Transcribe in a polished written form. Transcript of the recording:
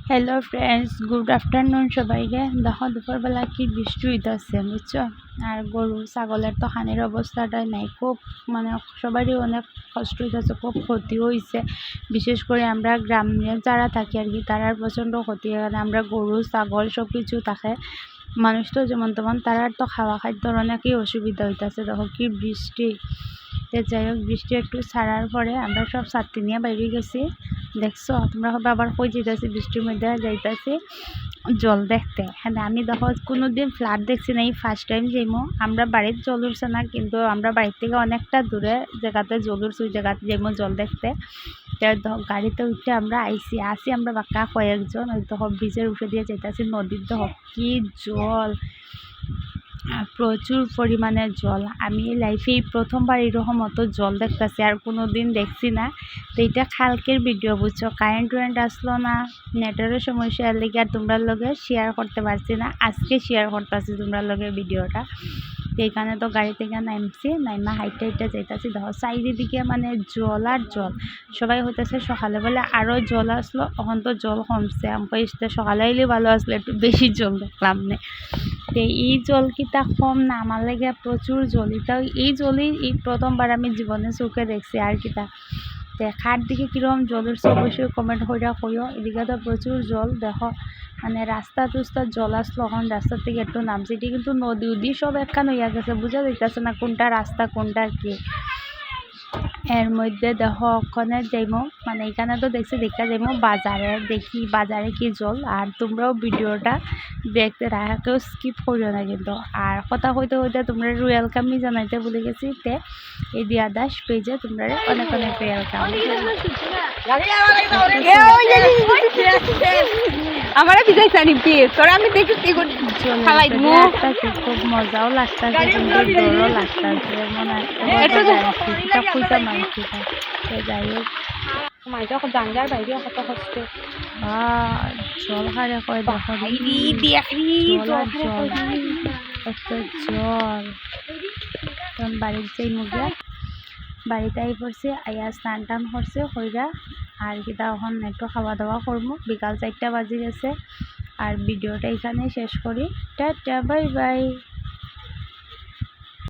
Hello friends, good afternoon সবাইকে। দেখো দুপুরবেলা কি বৃষ্টি হইতেছে বুঝছো। আর গরু ছাগলের তো হানির অবস্থাটাই নাই, খুব মানে সবারই অনেক কষ্ট হইতেছে, খুব ক্ষতি হয়েছে। বিশেষ করে আমরা গ্রামে যারা থাকি আর কি, তারার প্রচণ্ড ক্ষতি হয়। আমরা গরু ছাগল সব কিছু থাকে, মানুষ তো যেমন তেমন, তারার তো খাওয়া খাদ্যর অনেকই অসুবিধা হইতেছে। দেখো কি বৃষ্টি। যাই হোক, বৃষ্টি একটু ছাড়ার পরে আমরা সব ছাত্রী নিয়ে বাইরে গেছি। দেখছো তোমরা হবে আবার কই যেতেছি, বৃষ্টির মধ্যে যাইতেছি জল দেখতে। হ্যাঁ, আমি দেখো কোনোদিন ফ্লাড দেখছি না, এই ফার্স্ট টাইম যাইমো। আমরা বাড়ির জল উঠছে না, কিন্তু আমরা বাড়ির থেকে অনেকটা দূরে জায়গাতে জল উঠছে, ওই জায়গাতে যাইমো জল দেখতে। গাড়িতে উঠে আমরা আসি আমরা বাক্কা কয়েকজন, ওই দেখো ব্রিজের উঠে দিয়ে যাইতেছি নদীর। দেখো কি জল, প্রচুর পরিমাণে জল। আমি লাইফে প্রথমবার এরকম অত জল দেখতেছি, আর কোনো দিন দেখছি না। তো এটা কালকের ভিডিও বুঝছো, কারেন্ট আসলো না, নেটেরও সমস্যা, এর লেগে আর তোমরা লগে শেয়ার করতে পারছি না। আজকে শেয়ার করতেছি তোমরা লগে ভিডিওটা। তো এইখানে তো গাড়ি থেকে নাইমা হাইটে যাইতেছি। দেখো চারিদিকে মানে জল আর জল। সবাই হইতেছে সকালে বলে আরও জল আসলো, এখন তো জল কমছে। আমাকে সকালে এলে ভালো আসলো, একটু বেশি জল দেখলাম না। তো এই জল কিতা কম না, আমার লাগে প্রচুর জল। এটাও এই জলই এই প্রথমবার আমি জীবনে চোখে দেখছি। আর কিতা দেখার দিকে কীরকম জল উঠছে অবশ্যই কমেন্ট করে কইও। এদিকে তো প্রচুর জল। দেখো মানে রাস্তা টুস্তার জল আসলো, এখন রাস্তার থেকে একটু নামছে। এটি কিন্তু নদী উদি সব একখান হইয়া গেছে, বোঝা যাইতেছে না কোনটা রাস্তা কোনটা কি। এর মধ্যে দেখো ওখানে যাইমো, মানে এখানে তো দেখছি দেখা যাইমো বাজারে, দেখি বাজারে কি জল। আর তোমরাও ভিডিওটা দেখতে রাখা, কেউ স্কিপ করিও না কিন্তু। আর কথা হইতে হইতে তোমরা ওয়েলকামই জানাইতে ভুলে গেছি। তে এই দিয়া দাস পেজে তোমরা অনেক অনেক ওয়েলকাম। আমার বিজাইছ নাকি তোর আমি দেখি খালাই মু খুব মজাও লাগতাছে, কিন্তু ডরও লাগতাছে। মনে এটা কইতা মানছি। যাই হোক মাইটা জানলার বাইরে কত কষ্ট জল হারে কয় দেখো জল কত জল। তখন বাড়ির যাই মুগিয়া, বাড়িতে আই পড়ছে, আইয়া স্নান টান করছে হইরা। আর কিতা এখন একটু খাওয়া দাওয়া করবো, বিকাল 4টা বাজে গেছে। আর ভিডিওটা এখানে শেষ করি। Tata, bye bye.